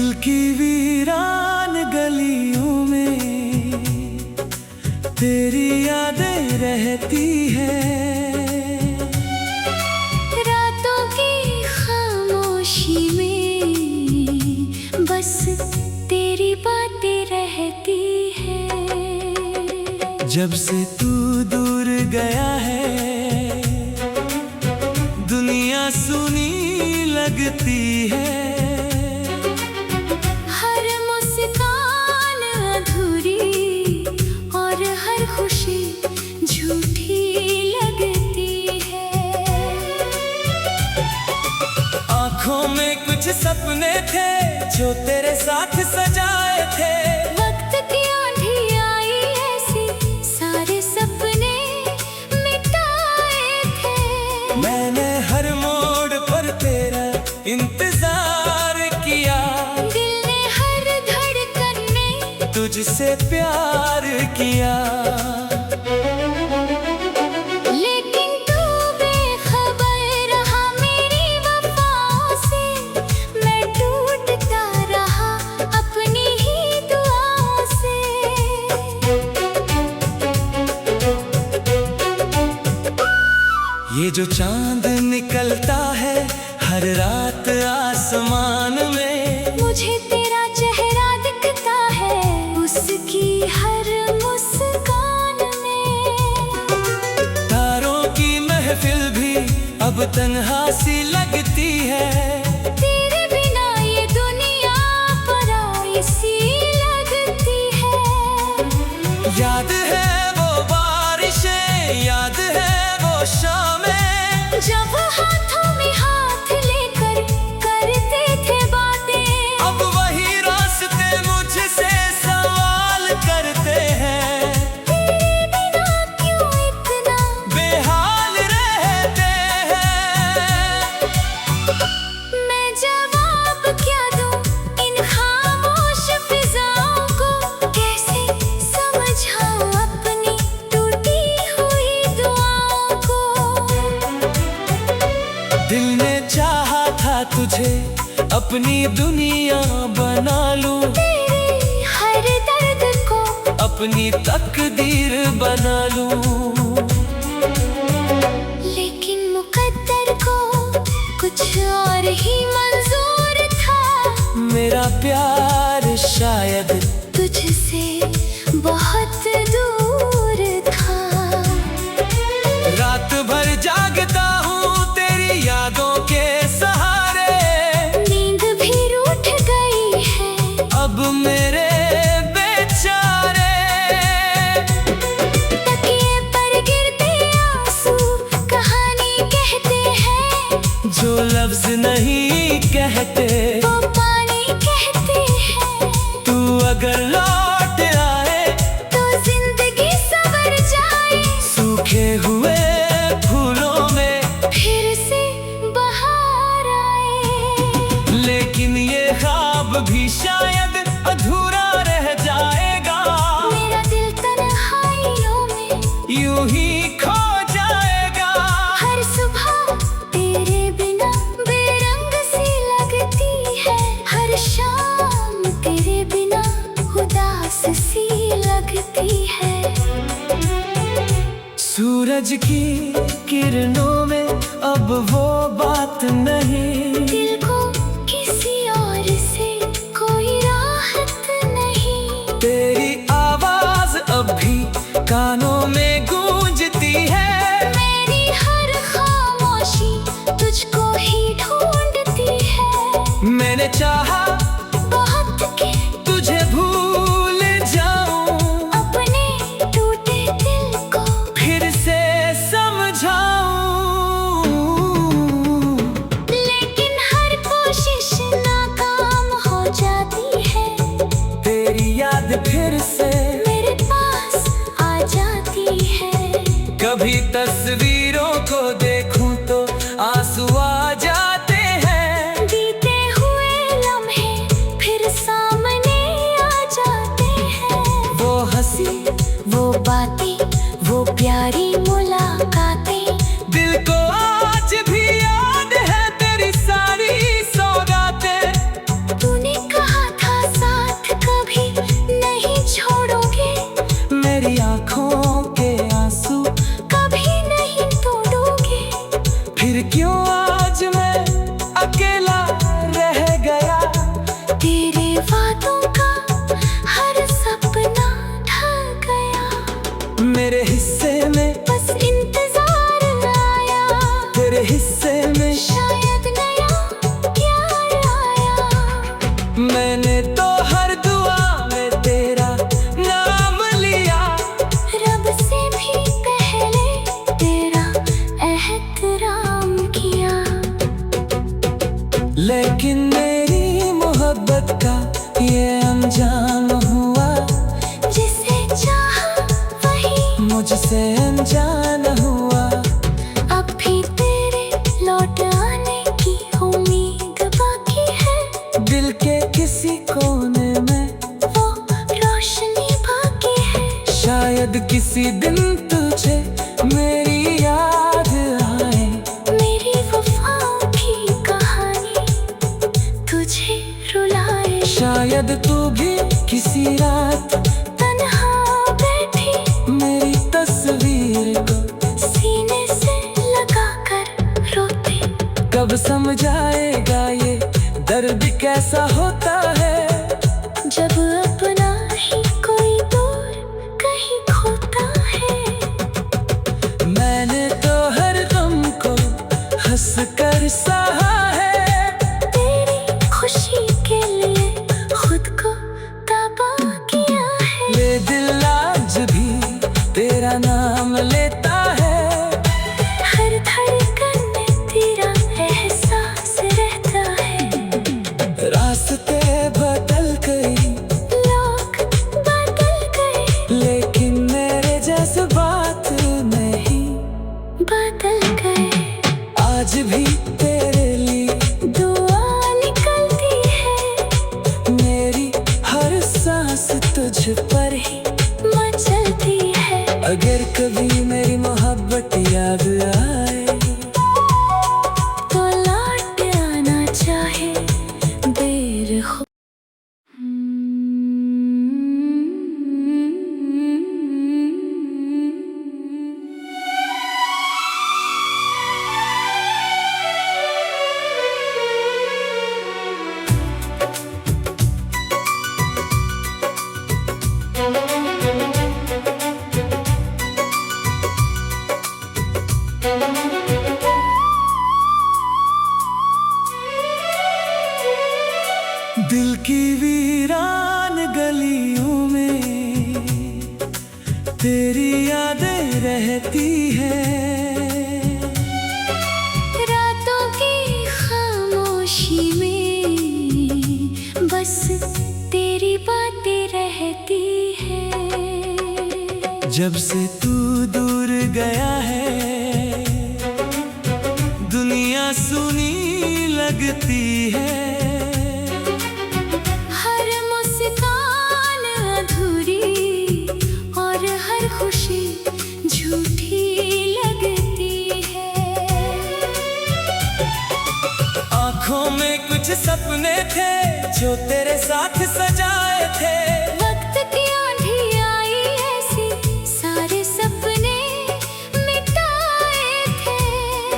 दिल की वीरान गलियों में तेरी यादें रहती हैं। रातों की खामोशी में बस तेरी बातें रहती हैं। जब से तू दूर गया है दुनिया सुनी लगती है। हर मुस्कान अधूरी और हर खुशी झूठी लगती है। आँखों में कुछ सपने थे जो तेरे साथ सजाए थे। वक्त की आंधी आई ऐसी सारे सपने मिटाए थे। मैंने हर मोड़ पर तेरा इंतजार किया। दिल ने हर धड़कन में तुझसे प्यार किया। लेकिन तू बेखबर रहा मेरी वफाओं से। मैं टूटता रहा अपनी ही दुआओं से। ये जो चांद निकलता है हर रात आसमान में, मुझे तेरा चेहरा दिखता है उसकी हर मुस्कान में। तारों की महफिल भी अब तन्हा सी लगती है। तेरे बिना ये दुनिया पराई सी लगती है। याद है वो बारिशें, याद है वो शामें, जब हाथों में हाथ लेकर करते थे बातें। अब वही रास्ते मुझसे सवाल करते हैं। तेरे बिना क्यों इतना बेहाल रहते हैं। मैं जवाब क्या दूं इन खामोश फिजाओं को। कैसे समझाऊं अपनी टूटी हुई दुआओं को। दिल ने चाहा था तुझे अपनी दुनिया बना लूं। तेरे हर दर्द को अपनी तकदीर बना लूं। लेकिन मुकद्दर को कुछ और ही मंजूर था। मेरा प्यार शायद तुझसे बहुत दूर था। रात भर जागता हूँ तेरी यादों के सहारे। नींद भी रूठ गई है अब मेरे बेचारे। तकिए पर गिरते आंसू कहानी कहते हैं। जो लफ्ज नहीं कहते वो पानी कहते हैं। तू अगर लौट आए तो जिंदगी संवर जाए। सूखे हुए फूलों में फिर से बहार आए। लेकिन ये ख्वाब भी शायद अधूरा रह जाएगा। मेरा दिल तन्हाइयों में यूं ही खो जाएगा। हर सुबह तेरे बिना बेरंग सी लगती है। हर शाम तेरे बिना उदास सी लगती है। सूरज की किरणों में अब वो बात नहीं। दिल को किसी और से कोई राहत नहीं। तेरी आवाज अब भी कानों में गूंजती है। मेरी हर खामोशी तुझको ही ढूंढती है। मैंने चाहा बहुत कि तुझे भूल जाऊं, अपने टूटे दिल को फिर से समझाऊं। लेकिन हर कोशिश नाकाम हो जाती है। तेरी याद फिर से मेरे पास आ जाती है। कभी तस्वीरों को देखूं तो आंसू आ जाते हैं। बीते हुए लम्हे फिर सामने आ जाते हैं। वो हंसी, वो बातें, वो प्यारी मुलाकातें। दिल को आज भी याद है तेरी सारी सौगातें। तूने कहा वादों का हर सपना ढल गया। मेरे हिस्से में बस इंतजार आया, तेरे हिस्से में शायद नया प्यार आया। मैंने तो हर दुआ में तेरा नाम लिया, रब से भी पहले तेरा एहतराम किया। लेकिन मेरी मोहब्बत का ये अंजाम हुआ, जिसे चाहा वही मुझसे अनजान हुआ। अब भी तेरे लौट आने की उम्मीद बाकी है। दिल के किसी कोने में वो रोशनी बाकी है। शायद किसी दिन तुझे मेरी याद आए। मेरी वफाओं की कहानी तुझे रुलाए। शायद तू भी किसी रात तन्हा बैठी मेरी तस्वीर को सीने से लगा कर रोती। कब समझाएगा ये दर्द कैसा होता है, जब अपना ही कोई दूर कहीं खोता है। मैंने तो हर गम को हंस कर सहा है। तेरी खुशी के लिए खुद को तबाह किया है। ये दिल आज भी तेरा नाम लेता है। हर धड़कन में तेरा एहसास रहता है। रास्ते बदल गई, लोग बदल गए, लेकिन मेरे जज्बात नहीं बदल गए। आज भी तेरे लिए दुआ निकलती है। मेरी हर सांस तुझ पर ही मचलती है। अगर कभी मेरी मोहब्बत याद आए, तो लौट आना चाहे देर हो। दिल की वीरान गलियों में तेरी यादें रहती हैं। रातों की खामोशी में बस तेरी बातें रहती है। जब से तू दूर गया है, दुनिया सुनी लगती है। हर मुस्कान अधूरी और हर खुशी झूठी लगती है। आँखों में कुछ सपने थे जो तेरे साथ सजाए थे। वक्त की आंधी आई ऐसी, सारे सपने मिटाए थे।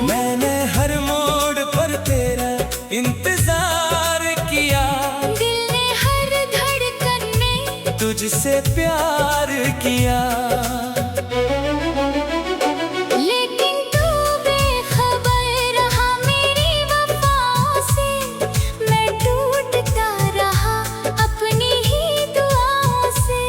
मैंने हर मोड़ पर तेरा इंतजार किया, दिल ने हर धड़कन में तुझसे प्यार किया। लेकिन तू बेखबर रहा मेरी वफाओं से। मैं टूटता रहा अपनी ही दुआओं से।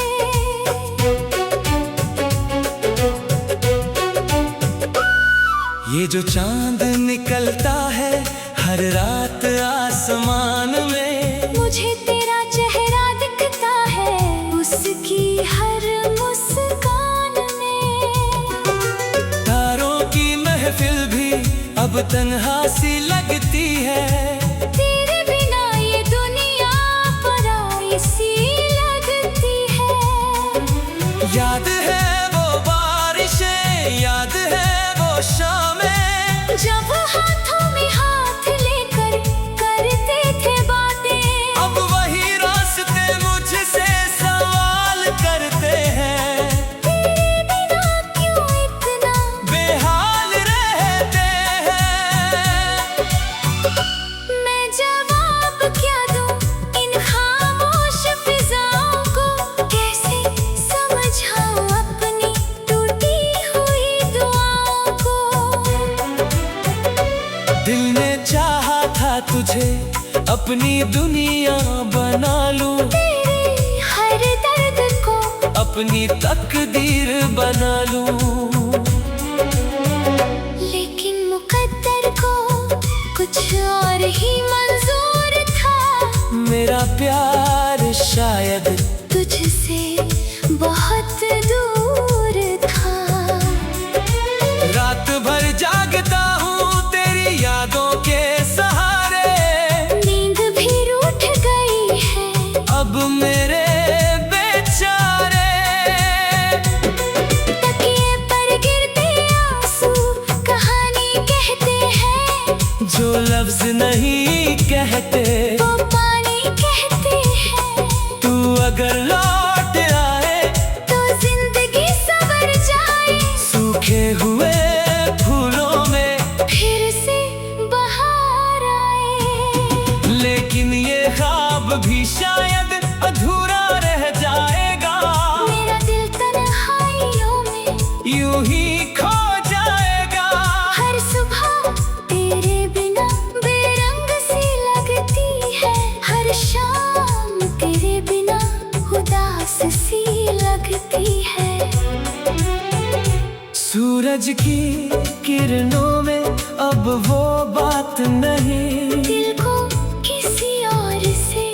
ये जो चांद निकलता है हर रात आसमान में, मुझे तेरा चेहरा दिखता है उसकी हर मुस्कान में। तारों की महफिल भी अब तन्हा सी लगती है। तेरे बिना ये दुनिया पराई सी लगती है। याद है वो बारिशें, याद है वो शामें, जब हाथों में हाथ लेकर करते थे बातें। अब वही रास्ते मुझसे सवाल करते हैं। तेरे बिना क्यों इतना बेहाल रहते हैं। अपनी दुनिया बना लूं, तेरे हर दर्द को अपनी तकदीर बना लूं। लेकिन मुकद्दर को कुछ और ही मंजूर था। मेरा प्यार शायद तुझसे बहुत दूर था। रात भर जागता हूँ तेरी यादों के सहारे, नींद भी रूठ गई है अब मेरे बेचारे। तकिए पर गिरते आंसू कहानी कहते हैं, जो लफ्ज नहीं कहते वो पानी कहते हैं। तू अगर लौट आए तो जिंदगी संवर जाए, सूखे हुए फूलों में फिर से बहार आए। लेकिन ये ख्वाब भी शायद अधूरा रह जाएगा, मेरा दिल तन्हाइयों में यूं ही खो जाएगा। हर सुबह तेरे बिना बेरंग सी लगती है, हर शाम तेरे बिना उदास सी लगती है। सूरज की किरणों में अब वो बात नहीं, दिल को किसी और से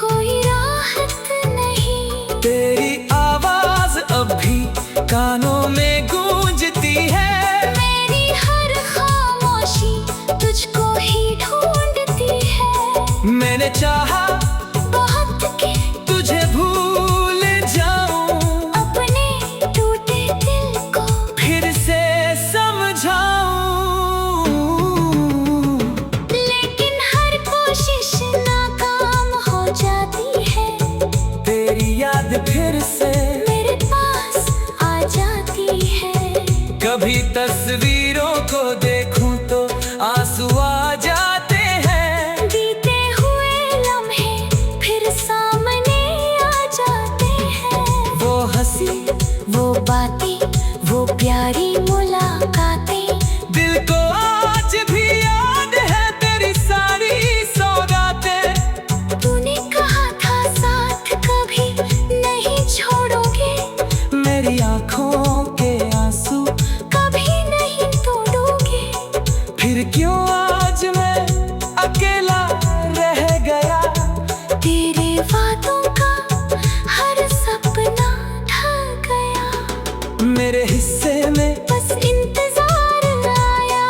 कोई राहत नहीं। तेरी आवाज अब भी कानों में गूंजती है, मेरी हर खामोशी तुझको ही ढूंढती है। मैंने चाहा बहुत कि तुझे भूल जाऊं, अपने टूटे दिल को फिर से समझाऊं। लेकिन हर कोशिश नाकाम हो जाती है, तेरी याद फिर से मेरे पास आ जाती है। कभी तस्वीरों को देखूं तो आंसू आ जाते हैं, बीते हुए लम्हे फिर सामने आ जाते हैं। वो हंसी वो बातें, वो प्यारी मुलाकातें, दिल को आज भी याद है तेरी सारी सौगातें। तूने कहा था साथ कभी नहीं छोड़ोगे, मेरी आंखों के आंसू कभी नहीं तोड़ोगे। फिर क्यों आज मैं अकेला रह गया, तेरे वादों का हर सपना ढह गया। मेरे हिस्से में बस इंतजार आया,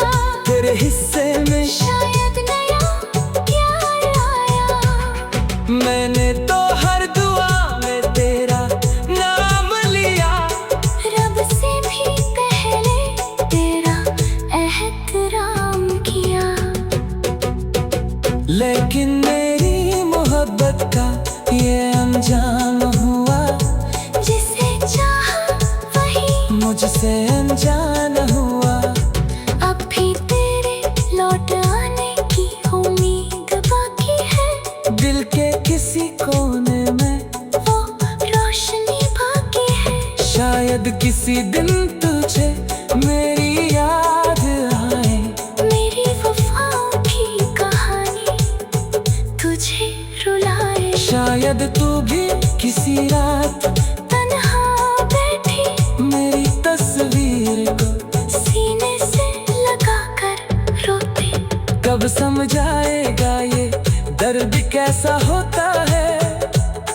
तेरे हिस्से में शायद नया प्यार आया। मैंने तो हर दुआ में तेरा नाम लिया, रब से भी पहले तेरा एहतराम किया। लेकिन मेरी मोहब्बत का ये अंजाम हुआ, जिसे चाहा वही मुझसे अनजान हुआ। अब भी तेरे लौट आने की उम्मीद बाकी है, दिल के किसी कोने में वो रोशनी बाकी है। शायद किसी दिन तुझे मेरी याद आए, मेरी वफाओं की कहानी तुझे रुलाए। शायद तू भी किसी रात तन्हा बैठी मेरी तस्वीर को सीने से लगा कर रोते। कब समझाएगा ये दर्द कैसा होता है,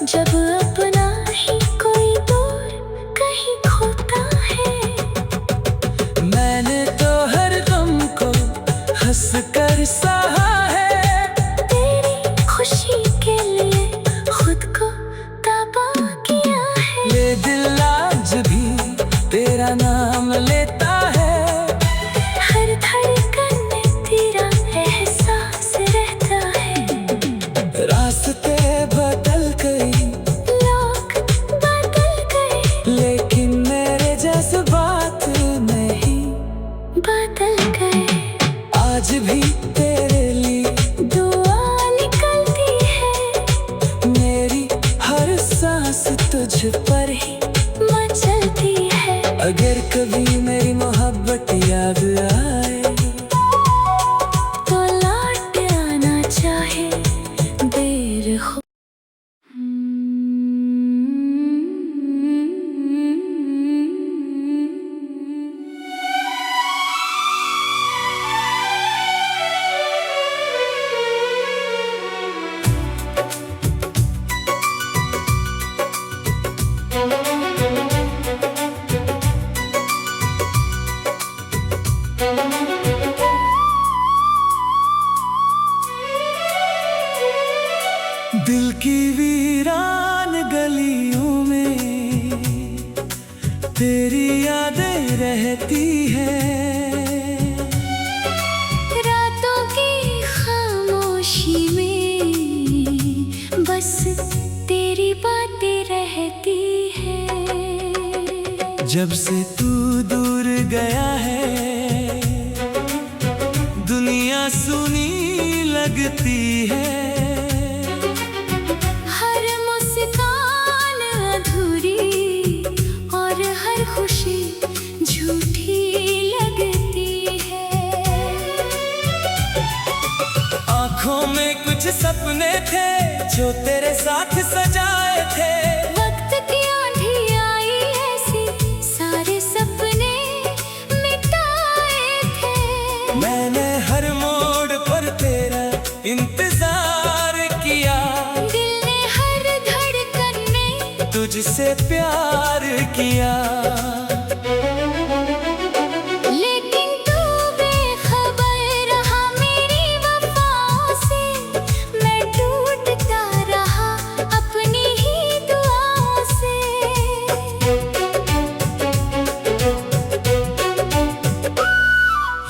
जब अपना ही कोई दूर कहीं खोता है। मैंने तो हर गम को हंस कर सहा है, तेरी खुशी के लिए खुद को तबाह किया है। ये दिल आज भी तेरा नाम लेता है, हर धड़कन में तेरा एहसास रहता है। रास्ते बदल गई, लोग बदल गए, लेकिन मेरे जज्बात नहीं बदल गए। आज भी तेरे लिए दुआ निकलती है, मेरी हर सांस तुझ पर ही मचलती है। अगर कभी मेरी मोहब्बत याद आए, तो लौट आना चाहे वीरान गलियों में तेरी यादें रहती है। रातों की खामोशी में बस तेरी बातें रहती है। जब से तू दूर गया है दुनिया सुनी लगती है। हर मुस्कान अधूरी और हर खुशी झूठी लगती है। आँखों में कुछ सपने थे जो तेरे साथ सजाए थे। वक्त की आंधी आई ऐसी सारे सपने मिटाए थे। मैंने हर मोड़ पर तेरा इंतजार किया। दिल ने हर धड़कन में तुझसे प्यार किया। लेकिन तू बेखबर रहा मेरी वफाओं से। मैं टूटता रहा अपनी ही दुआओं से।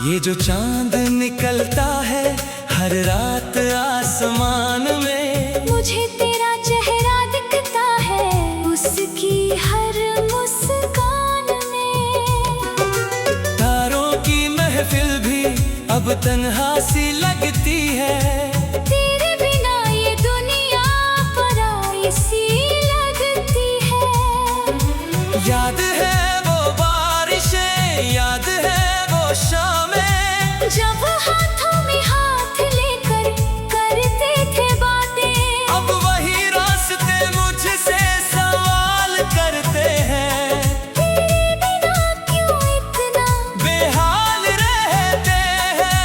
ये जो चांद निकलता है हर रात आसमान में, मुझे तेरा चेहरा दिखता है उसकी हर मुस्कान में। तारों की महफिल भी अब तन्हा सी लगती है। तेरे बिना ये दुनिया पराई सी लगती है। याद है वो बारिशें, याद है वो शामें, जब हाथों में हाथ लेकर करते थे बातें। अब वही रास्ते मुझसे सवाल करते हैं। तेरे बिना क्यों इतना बेहाल रहते हैं।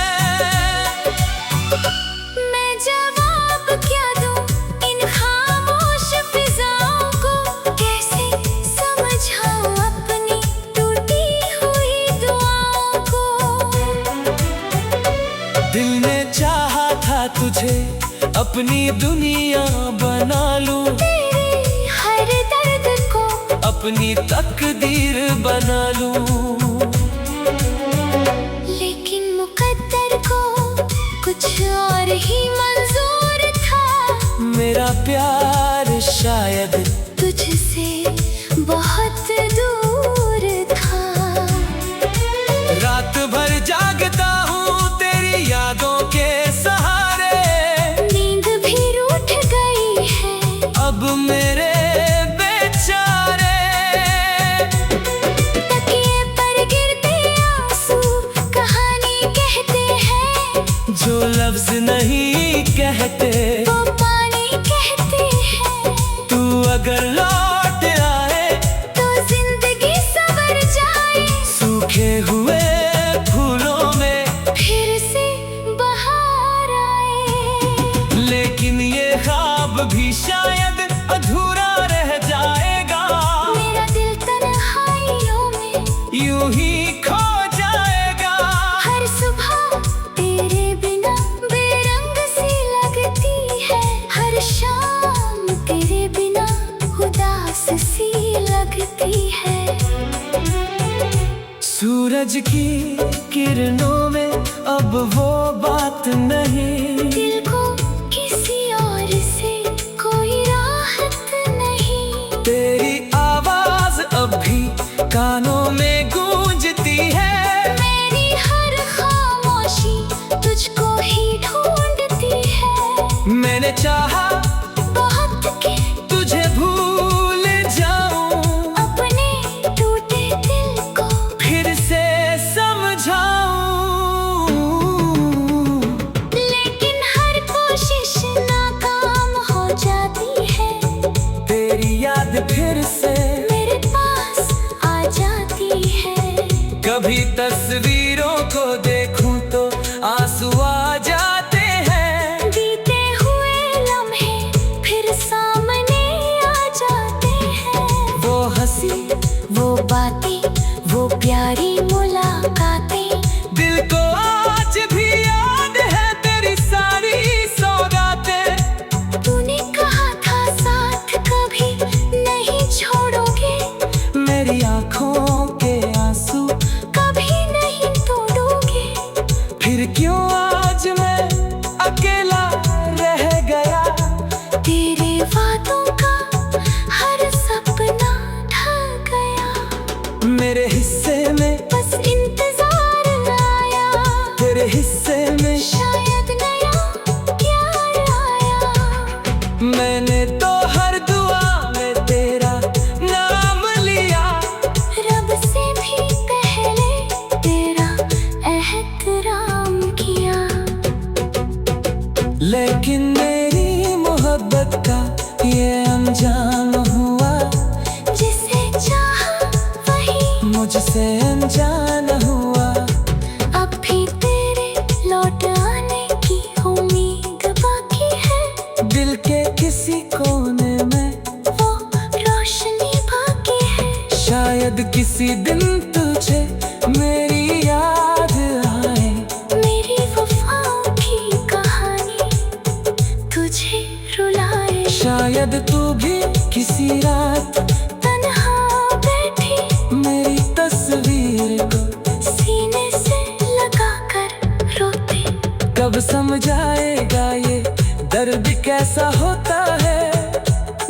मैं जवाब क्या दूं इन खामोश फिजाओं को। कैसे समझाऊं अपनी टूटी हुई दुआओं को। दिल ने चाहा था तुझे अपनी दुनिया बना लूं। तेरे हर दर्द को अपनी तकदीर बना लूं। लेकिन मुकद्दर को कुछ और ही मंजूर था। मेरा प्यार शायद तुझसे बहुत दूर था। रात भर जागता हूँ तेरी यादों के सहारे। नींद भी रूठ गई है अब मेरे बेचारे। तकिए पर गिरते आंसू कहानी कहते हैं। जो लफ्ज नहीं कहते वो पानी कहते हैं। तू अगर लौट आए तो जिंदगी संवर जाए। सूखे हुए फूलों में फिर से बहार आए। लेकिन ये ख्वाब भी शायद अधूरा रह जाएगा। मेरा दिल तन्हाइयों में यूं ही खो जाएगा। हर सुबह तेरे बिना बेरंग सी लगती है। हर शाम तेरे बिना उदास सी लगती है। सूरज की किरणों में अब वो बात नहीं। दिल को किसी और से कोई राहत नहीं। तेरी आवाज अब भी कानों में गूंजती है। मेरी हर खामोशी तुझको ही ढूंढती है। मैंने चाहा बहुत कि तुझे भूल जाऊं, अपने टूटे दिल को फिर से समझाऊं। लेकिन हर कोशिश नाकाम हो जाती है। तेरी याद फिर से मेरे पास आ जाती है। कभी तस्वीरों को देखूं तो आंसू आ जाते हैं। बीते हुए लम्हे फिर सामने आ जाते हैं। वो हंसी वो बातें वो प्यारी मुलाकातें। दिल को आज भी याद है तेरी सारी सौगातें। तूने कहा था ये अंजाम हुआ, जिसे चाहा वही मुझसे अनजान हुआ। अब भी तेरे लौट आने की उम्मीद बाकी है। दिल के किसी कोने में वो रोशनी बाकी है। शायद किसी दिन तुझे मेरी याद आए। मेरी वफाओं की कहानी तुझे रुलाए। शायद तू भी किसी रात तन्हा बैठी मेरी तस्वीर को सीने से लगा कर रोते। कब समझाएगा ये दर्द कैसा होता है।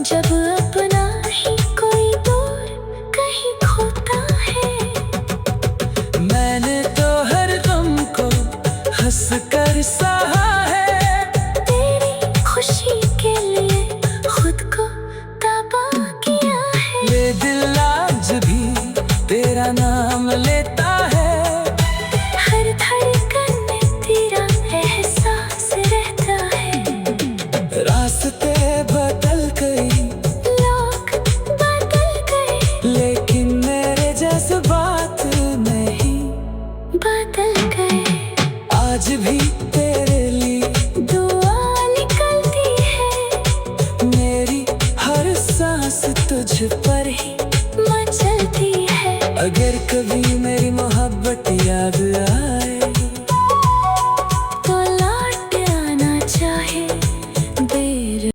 जब अपना ही कोई दूर कहीं खोता है। मैंने तो हर गम को हंस कर सहा है। तेरी खुशी के लिए खुद को तबाह किया है। ये दिल आज भी तेरा नाम लेता है। हर धड़कन में तेरा एहसास रहता है। रास्ते बदल गई, लोग बदल गए, लेकिन मेरे जज्बात नहीं बदल गए। आज भी तेरे लिए दुआ निकलती है। मेरी हर सांस तुझ पर ही मचलती है। अगर कभी मेरे